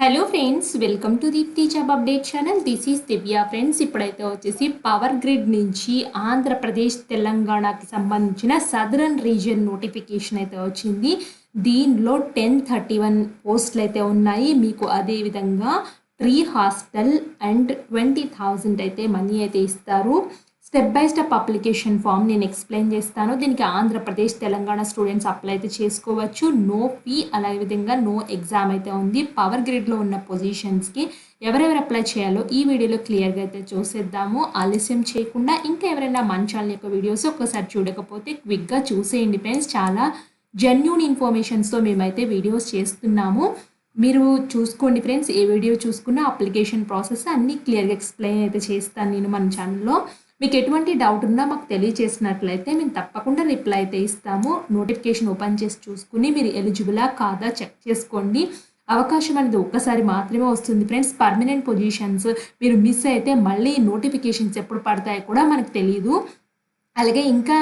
Hello friends, welcome to Deepti job update channel. This is Divya. Friends, ఇప్పుడైతే వచ్చేసి power grid నుంచి ఆంధ్రప్రదేశ్ తెలంగాణకి సంబంధించిన సదరన్ రీజియన్ నోటిఫికేషన్ అయితే వచ్చింది. దీనిలో 1031 పోస్టులు అయితే ఉన్నాయి. మీకు అదేవిధంగా ఫ్రీ హాస్టల్ అండ్ 20,000 అయితే మనీ అయితే ఇస్తారు. Step by step application form నేను ఎక్స్ప్లెయిన్ చేస్తాను. దీనికి ఆంధ్రప్రదేశ్ తెలంగాణ స్టూడెంట్స్ అప్లై అయితే చేసుకోవచ్చు. నో ఫీ, అలాగే విధంగా నో ఎగ్జామ్ అయితే ఉంది. పవర్ గ్రిడ్లో ఉన్న పొజిషన్స్కి ఎవరెవరు అప్లై చేయాలో ఈ వీడియోలో క్లియర్గా అయితే చూసేద్దాము. ఆలస్యం చేయకుండా ఇంకా ఎవరైనా మన ఛానల్ యొక్క వీడియోస్ ఒక్కసారి చూడకపోతే క్విక్గా చూసేయండి ఫ్రెండ్స్. చాలా జెన్యూన్ ఇన్ఫర్మేషన్స్తో మేమైతే వీడియోస్ చేస్తున్నాము. మీరు చూసుకోండి ఫ్రెండ్స్. ఏ వీడియో చూసుకున్నా అప్లికేషన్ ప్రాసెస్ అన్నీ క్లియర్గా ఎక్స్ప్లెయిన్ అయితే చేస్తాను నేను మన ఛానల్లో. మీకు ఎటువంటి డౌట్ ఉన్నా మాకు తెలియజేసినట్లయితే మేము తప్పకుండా రిప్లై అయితే ఇస్తాము. నోటిఫికేషన్ ఓపెన్ చేసి చూసుకుని మీరు ఎలిజిబులా కాదా చెక్ చేసుకోండి. అవకాశం అనేది ఒక్కసారి మాత్రమే వస్తుంది ఫ్రెండ్స్. పర్మనెంట్ పొజిషన్స్ మీరు మిస్ అయితే మళ్ళీ నోటిఫికేషన్స్ ఎప్పుడు పడతాయో కూడా మనకు తెలియదు. అలాగే ఇంకా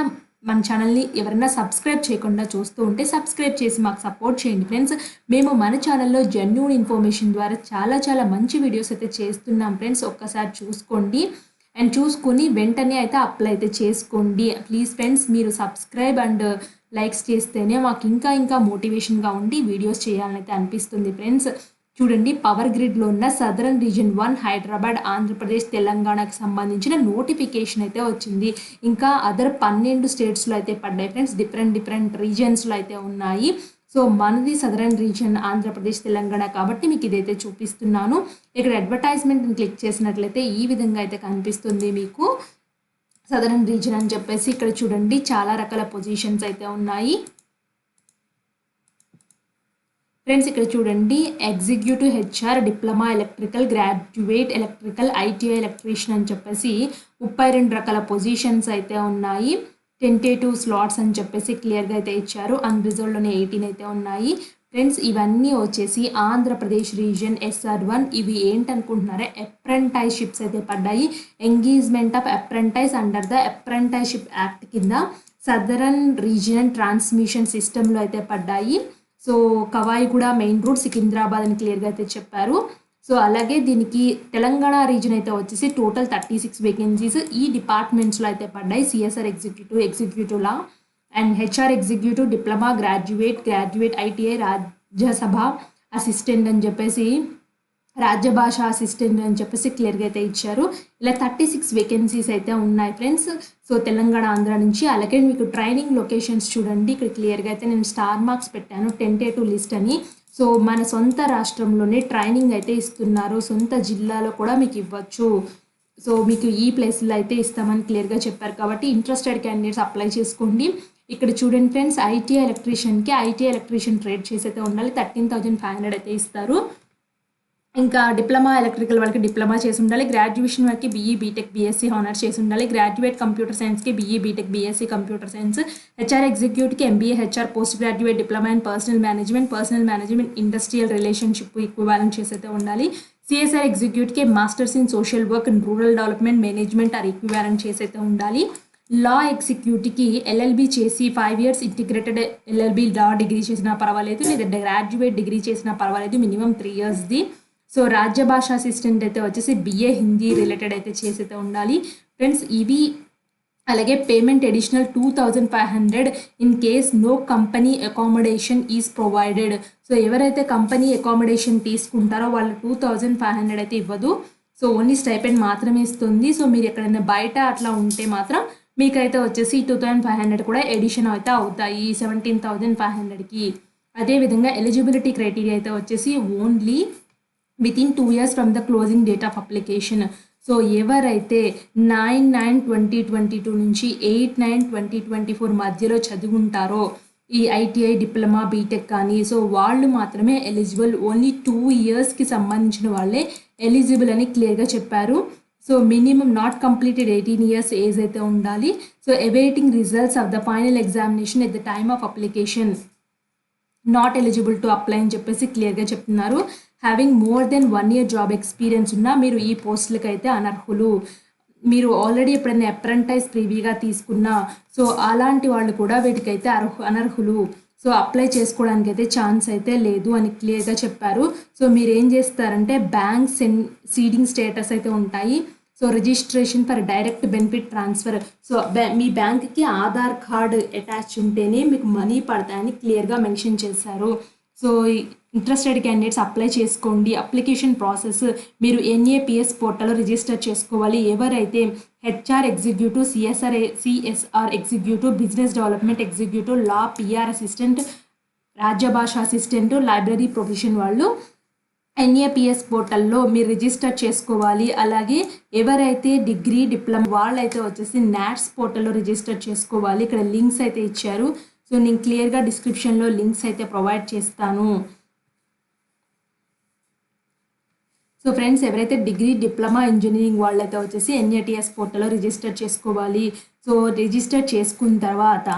మన ఛానల్ని ఎవరైనా సబ్స్క్రైబ్ చేయకుండా చూస్తూ ఉంటే సబ్స్క్రైబ్ చేసి మాకు సపోర్ట్ చేయండి ఫ్రెండ్స్. మేము మన ఛానల్లో జెన్యూన్ ఇన్ఫర్మేషన్ ద్వారా చాలా మంచి వీడియోస్ అయితే చేస్తున్నాం ఫ్రెండ్స్. ఒక్కసారి చూసుకోండి అండ్ చూసుకొని వెంటనే అయితే అప్లై అయితే చేసుకోండి ప్లీజ్ ఫ్రెండ్స్. మీరు సబ్స్క్రైబ్ అండ్ లైక్స్ చేస్తేనే మాకు ఇంకా మోటివేషన్గా ఉండి వీడియోస్ చేయాలని అయితే అనిపిస్తుంది ఫ్రెండ్స్. చూడండి, పవర్ గ్రిడ్లో ఉన్న సదరన్ రీజన్ 1 హైదరాబాద్, ఆంధ్రప్రదేశ్, తెలంగాణకు సంబంధించిన నోటిఫికేషన్ అయితే వచ్చింది. ఇంకా అదర్ 12 స్టేట్స్లో అయితే పడ్డాయి ఫ్రెండ్స్. డిఫరెంట్ రీజన్స్లో అయితే ఉన్నాయి. సో మనది సదరన్ రీజన్ ఆంధ్రప్రదేశ్ తెలంగాణ కాబట్టి మీకు ఇదైతే చూపిస్తున్నాను. ఇక్కడ అడ్వర్టైజ్మెంట్ని క్లిక్ చేసినట్లయితే ఈ విధంగా అయితే కనిపిస్తుంది మీకు సదరన్ రీజన్ అని చెప్పేసి. ఇక్కడ చూడండి, చాలా రకాల పొజిషన్స్ అయితే ఉన్నాయి ఫ్రెండ్స్. ఇక్కడ చూడండి, executive HR, diploma electrical, graduate electrical, ITI electrician అని చెప్పేసి 32 రకాల పొజిషన్స్ అయితే ఉన్నాయి. టెంటేటివ్ స్లాట్స్ అని చెప్పేసి క్లియర్గా అయితే ఇచ్చారు. అన్రిజర్వ్డ్లోనే 18 అయితే ఉన్నాయి ఫ్రెండ్స్. ఇవన్నీ వచ్చేసి ఆంధ్రప్రదేశ్ రీజియన్ SR1. ఇవి ఏంటనుకుంటున్నారా, అప్రెంటైషిప్స్ అయితే పడ్డాయి. Engagement of apprentice under the apprenticeship act కింద సదరన్ రీజియన్ ట్రాన్స్మిషన్ సిస్టంలో అయితే పడ్డాయి. So Kavadiguda main road, Secunderabad అని క్లియర్గా అయితే చెప్పారు. సో అలాగే దీనికి తెలంగాణ రీజన్ అయితే వచ్చేసి టోటల్ 36 వేకెన్సీస్ ఈ డిపార్ట్మెంట్స్లో అయితే పడ్డాయి. CSR executive law and HR executive, diploma, graduate ITI, Rajya Sabha assistant అని చెప్పేసి, రాజ్యభాష అసిస్టెంట్ అని చెప్పేసి క్లియర్గా అయితే ఇచ్చారు. ఇలా 36 వేకెన్సీస్ అయితే ఉన్నాయి ఫ్రెండ్స్. సో తెలంగాణ, ఆంధ్ర నుంచి. అలాగే మీకు ట్రైనింగ్ లొకేషన్స్ చూడండి, ఇక్కడ క్లియర్గా అయితే నేను స్టార్ మార్క్స్ పెట్టాను, టెంటేటివ్ లిస్ట్ అని. సో మన సొంత రాష్ట్రంలోనే ట్రైనింగ్ అయితే ఇస్తున్నారు. సొంత జిల్లాలో కూడా మీకు ఇవ్వచ్చు. సో మీకు ఈ ప్లేస్లో అయితే ఇస్తామని క్లియర్గా చెప్పారు కాబట్టి ఇంట్రెస్టెడ్ క్యాండిడేట్స్ అప్లై చేసుకోండి. ఇక్కడ చూడండి ఫ్రెండ్స్, ఐటీఐ ఎలక్ట్రీషియన్ ట్రేడ్ చేసి అయితే ఉండాలి. 13,500 అయితే ఇస్తారు. ఇంకా డిప్లొమా ఎలక్ట్రికల్ వాళ్ళకి డిప్లొమా చేసి ఉండాలి. గ్రాడ్యుయేషన్ వాళ్ళకి BE BTech BSc హానర్స్ చేసి ఉండాలి. గ్రాడ్యుయేట్ కంప్యూటర్ సైన్స్కి BE BTech BSc computer science. HR ఎగ్జిక్యూటివ్కి MBA HR, post graduate diploma in personnel management industrial relationship equivalent చేసి అయితే ఉండాలి. సిఎస్ఆర్ ఎగ్జిక్యూటివ్కి masters in social work and rural development management or equivalent చేసి అయితే ఉండాలి. లా ఎగ్జిక్యూటివ్కి LLB చేసి 5 years integrated LLB law degree చేసినా పర్వాలేదు, లేదా గ్రాడ్యుయేట్ డిగ్రీ చేసినా పర్వాలేదు, మినిమం 3 yearsది. సో రాజ్యభాష అసిస్టెంట్ అయితే వచ్చేసి BA హిందీ రిలేటెడ్ అయితే చేసి అయితే ఉండాలి ఫ్రెండ్స్. ఇవి అలాగే payment additional 2,500 in case no company accommodation is provided. So ఎవరైతే కంపెనీ అకామిడేషన్ తీసుకుంటారో వాళ్ళు 2,500 అయితే ఇవ్వదు. సో ఓన్లీ స్టైపెండ్ మాత్రమే ఇస్తుంది. సో మీరు ఎక్కడైనా బయట అట్లా ఉంటే మాత్రం మీకైతే వచ్చేసి 2,500 కూడా ఎడిషన్ అయితే అవుతాయి 17,500కి. అదేవిధంగా ఎలిజిబిలిటీ క్రైటీరియా అయితే వచ్చేసి only within 2 years from the closing date of application. So ఎవరైతే 9/9/2022 నుంచి 8/9/2024 మధ్యలో చదువుంటారో ఈ ఐటీఐ, డిప్లొమా, బీటెక్ కానీ, సో వాళ్ళు మాత్రమే ఎలిజిబుల్. ఓన్లీ 2 yearsకి సంబంధించిన వాళ్ళే ఎలిజిబుల్ అని క్లియర్గా చెప్పారు. So minimum not completed 18 years age అయితే ఉండాలి. So awaiting results of the final examination at the time of application not eligible to apply అని చెప్పేసి క్లియర్గా చెప్తున్నారు. Having more than 1 year job experience ఉన్నా మీరు ఈ పోస్టులకి అయితే అనర్హులు. మీరు ఆల్రెడీ ఎప్పుడైనా అప్రెంటైజ్ ప్రీవియస్గా తీసుకున్నా సో అలాంటి వాళ్ళు కూడా వీటికైతే అనర్హులు. సో అప్లై చేసుకోవడానికి అయితే ఛాన్స్ అయితే లేదు అని క్లియర్గా చెప్పారు. సో మీరు ఏం చేస్తారంటే బ్యాంక్ సీడింగ్ స్టేటస్ అయితే ఉంటాయి. So registration for direct benefit transfer. So మీ బ్యాంక్కి ఆధార్ కార్డు అటాచ్ ఉంటేనే మీకు మనీ పడతాయని క్లియర్గా మెన్షన్ చేశారు. సో ఇంట్రెస్టెడ్ క్యాండిడేట్స్ అప్లై చేసుకోండి. అప్లికేషన్ ప్రాసెస్ మీరు NAPS పోర్టల్లో రిజిస్టర్ చేసుకోవాలి. ఎవరైతే HR executive, CSR executive, business development executive, law PR assistant, Rajya Bhasha assistant, library profession వాళ్ళు NAPS పోర్టల్లో మీరు రిజిస్టర్ చేసుకోవాలి. అలాగే ఎవరైతే డిగ్రీ డిప్లొమా వాళ్ళైతే వచ్చేసి NATS పోర్టల్లో రిజిస్టర్ చేసుకోవాలి. ఇక్కడ లింక్స్ అయితే ఇచ్చారు. సో నేను క్లియర్గా డిస్క్రిప్షన్లో లింక్స్ అయితే ప్రొవైడ్ చేస్తాను. సో ఫ్రెండ్స్, ఎవరైతే డిగ్రీ డిప్లొమా ఇంజనీరింగ్ వాళ్ళైతే వచ్చేసి NATS పోర్టల్లో రిజిస్టర్ చేసుకోవాలి. సో రిజిస్టర్ చేసుకున్న తర్వాత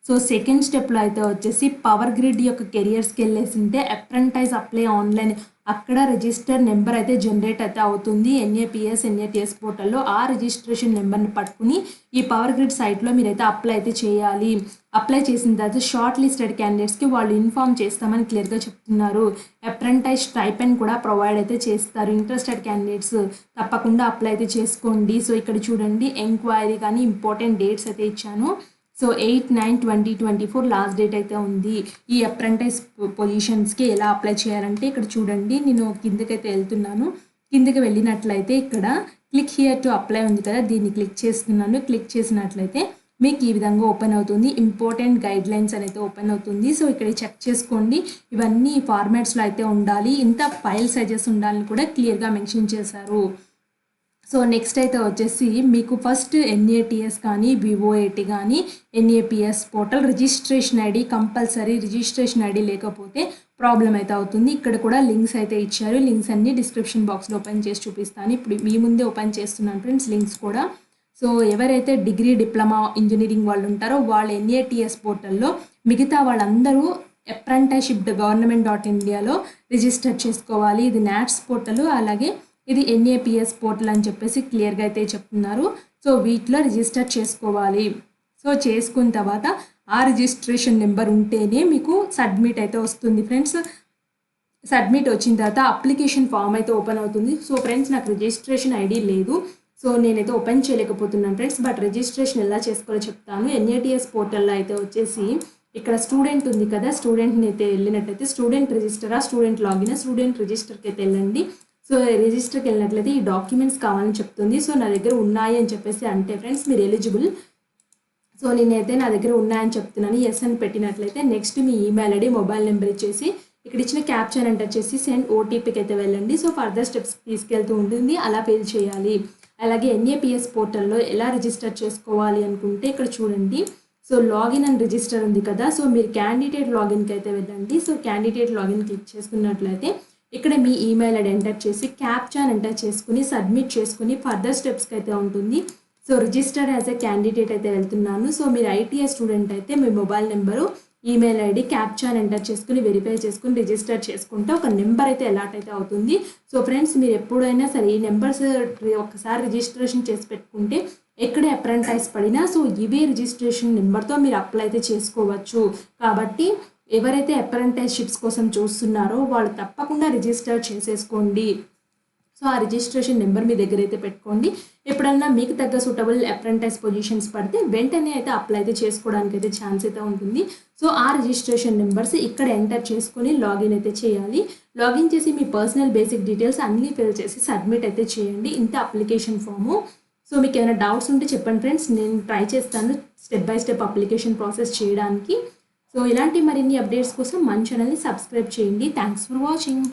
సో సెకండ్ స్టెప్లో అయితే వచ్చేసి పవర్ గ్రిడ్ యొక్క కెరియర్స్కి వెళ్ళేసింటే అప్రెంటైజ్ అప్లై ఆన్లైన్ అక్కడ రిజిస్టర్ నెంబర్ అయితే జనరేట్ అయితే అవుతుంది NATS పోర్టల్లో. ఆ రిజిస్ట్రేషన్ నెంబర్ని పట్టుకుని ఈ పవర్ గ్రిడ్ సైట్లో మీరైతే అప్లై అయితే చేయాలి. అప్లై చేసిన తర్వాత షార్ట్ లిస్టెడ్ క్యాండిడేట్స్కి వాళ్ళు ఇన్ఫామ్ చేస్తామని క్లియర్గా చెప్తున్నారు. అప్రెంటైజ్ స్టైపెండ్ కూడా ప్రొవైడ్ అయితే చేస్తారు. ఇంట్రెస్టెడ్ క్యాండిడేట్స్ తప్పకుండా అప్లై అయితే చేసుకోండి. సో ఇక్కడ చూడండి, ఎంక్వైరీ కానీ ఇంపార్టెంట్ డేట్స్ అయితే ఇచ్చాను. సో 8/9/2024 లాస్ట్ డేట్ అయితే ఉంది. ఈ అప్రెంటైజ్ పొజిషన్స్కి ఎలా అప్లై చేయాలంటే ఇక్కడ చూడండి, నేను కిందకైతే వెళ్తున్నాను. కిందకి వెళ్ళినట్లయితే ఇక్కడ క్లిక్ హియర్ టు అప్లై ఉంది కదా, దీన్ని క్లిక్ చేస్తున్నాను. క్లిక్ చేసినట్లయితే మీకు ఈ విధంగా ఓపెన్ అవుతుంది. ఇంపార్టెంట్ గైడ్ లైన్స్ అనేది ఓపెన్ అవుతుంది. సో ఇక్కడ చెక్ చేసుకోండి, ఇవన్నీ ఫార్మాట్స్లో అయితే ఉండాలి. ఇంత ఫైల్ సైజెస్ ఉండాలని కూడా క్లియర్గా మెన్షన్ చేశారు. సో నెక్స్ట్ అయితే వచ్చేసి మీకు ఫస్ట్ NATS కానీ VOAT కానీ NAPS portal registration ID compulsory. Registration ID లేకపోతే ప్రాబ్లం అయితే అవుతుంది. ఇక్కడ కూడా లింక్స్ అయితే ఇచ్చారు. లింక్స్ అన్ని డిస్క్రిప్షన్ బాక్స్లో ఓపెన్ చేసి చూపిస్తాను. ఇప్పుడు మీ ముందే ఓపెన్ చేస్తున్నాను ఫ్రెండ్స్ లింక్స్ కూడా. సో ఎవరైతే డిగ్రీ డిప్లొమా ఇంజనీరింగ్ వాళ్ళు ఉంటారో వాళ్ళు NATS పోర్టల్లో, మిగతా వాళ్ళందరూ అప్రెంటిస్షిప్ government.indiaలో రిజిస్టర్ చేసుకోవాలి. ఇది NATS పోర్టల్, అలాగే ఇది NAPS పోర్టల్ అని చెప్పేసి క్లియర్గా అయితే చెప్తున్నారు. సో వీటిలో రిజిస్టర్ చేసుకోవాలి. సో చేసుకున్న తర్వాత ఆ రిజిస్ట్రేషన్ నెంబర్ ఉంటేనే మీకు సబ్మిట్ అయితే వస్తుంది ఫ్రెండ్స్. సబ్మిట్ వచ్చిన తర్వాత అప్లికేషన్ ఫామ్ అయితే ఓపెన్ అవుతుంది. సో ఫ్రెండ్స్, నాకు రిజిస్ట్రేషన్ ఐడి లేదు, సో నేనైతే ఓపెన్ చేయలేకపోతున్నాను ఫ్రెండ్స్. బట్ రిజిస్ట్రేషన్ ఎలా చేసుకోవాలో చెప్తాను. NATS పోర్టల్లో అయితే వచ్చేసి ఇక్కడ స్టూడెంట్ ఉంది కదా, స్టూడెంట్ని అయితే వెళ్ళినట్టయితే స్టూడెంట్ రిజిస్టరా, స్టూడెంట్ లాగిన్, స్టూడెంట్ రిజిస్టర్కి అయితే వెళ్ళండి. సో రిజిస్టర్కి వెళ్ళినట్లయితే ఈ డాక్యుమెంట్స్ కావాలని చెప్తుంది. సో నా దగ్గర ఉన్నాయి అని చెప్పేసి అంటే ఫ్రెండ్స్ మీరు ఎలిజిబుల్. సో నేనైతే నా దగ్గర ఉన్నాయని చెప్తున్నాను, ఎస్ అని పెట్టినట్లయితే నెక్స్ట్ మీ ఈమెయిల్ ఐడి, మొబైల్ నెంబర్ ఇచ్చేసి ఇక్కడ ఇచ్చిన క్యాప్చర్ ఎంటర్ చేసి సెండ్ OTPకి అయితే వెళ్ళండి. సో ఫర్దర్ స్టెప్స్ తీసుకెళ్తూ ఉంటుంది, అలా ఫిల్ చేయాలి. అలాగే NAPS పోర్టల్లో ఎలా రిజిస్టర్ చేసుకోవాలి అనుకుంటే ఇక్కడ చూడండి. సో లాగిన్ అండ్ రిజిస్టర్ ఉంది కదా, సో మీరు క్యాండిడేట్ లాగిన్కి అయితే వెళ్ళండి. సో క్యాండిడేట్ లాగిన్ క్లిక్ చేసుకున్నట్లయితే ఇక్కడ మీ ఈమెయిల్ ఐడి ఎంటర్ చేసి క్యాప్చాన్ ఎంటర్ చేసుకుని సబ్మిట్ చేసుకుని ఫర్దర్ స్టెప్స్కి అయితే ఉంటుంది. So registered as a candidate అయితే వెళ్తున్నాను. సో మీరు ITI స్టూడెంట్ అయితే మీ మొబైల్ నెంబరు, ఈమెయిల్ ఐడి, క్యాప్చాన్ ఎంటర్ చేసుకుని వెరిఫై చేసుకుని రిజిస్టర్ చేసుకుంటే ఒక నెంబర్ అయితే అలాట్ అయితే అవుతుంది. సో ఫ్రెండ్స్, మీరు ఎప్పుడైనా సరే ఈ నెంబర్స్ ఒకసారి రిజిస్ట్రేషన్ చేసి పెట్టుకుంటే ఎక్కడే అప్రెంటైజ్ పడినా సో ఇవే రిజిస్ట్రేషన్ నెంబర్తో మీరు అప్లై అయితే చేసుకోవచ్చు. కాబట్టి ఎవరైతే అప్రెంటిస్షిప్స్ కోసం చూస్తున్నారో వాళ్ళు తప్పకుండా రిజిస్టర్ చేసేసుకోండి. సో ఆ రిజిస్ట్రేషన్ నెంబర్ మీ దగ్గర అయితే పెట్టుకోండి. ఎప్పుడన్నా మీకు తగ్గ సూటబుల్ అప్రెంటైజ్ పొజిషన్స్ పడితే వెంటనే అయితే అప్లై అయితే చేసుకోవడానికి అయితే ఛాన్స్ అయితే ఉంటుంది. సో ఆ రిజిస్ట్రేషన్ నెంబర్స్ ఇక్కడ ఎంటర్ చేసుకొని లాగిన్ అయితే చేయాలి. లాగిన్ చేసి మీ పర్సనల్ బేసిక్ డీటెయిల్స్ అన్నీ ఫిల్ చేసి సబ్మిట్ అయితే చేయండి. ఇంత అప్లికేషన్ ఫాము. సో మీకు ఏమైనా డౌట్స్ ఉంటే చెప్పండి ఫ్రెండ్స్, నేను ట్రై చేస్తాను step by step application process చేయడానికి. సో ఇలాంటి మరిన్ని అప్డేట్స్ కోసం మన ఛానల్ని సబ్స్క్రైబ్ చేయండి. Thanks for watching.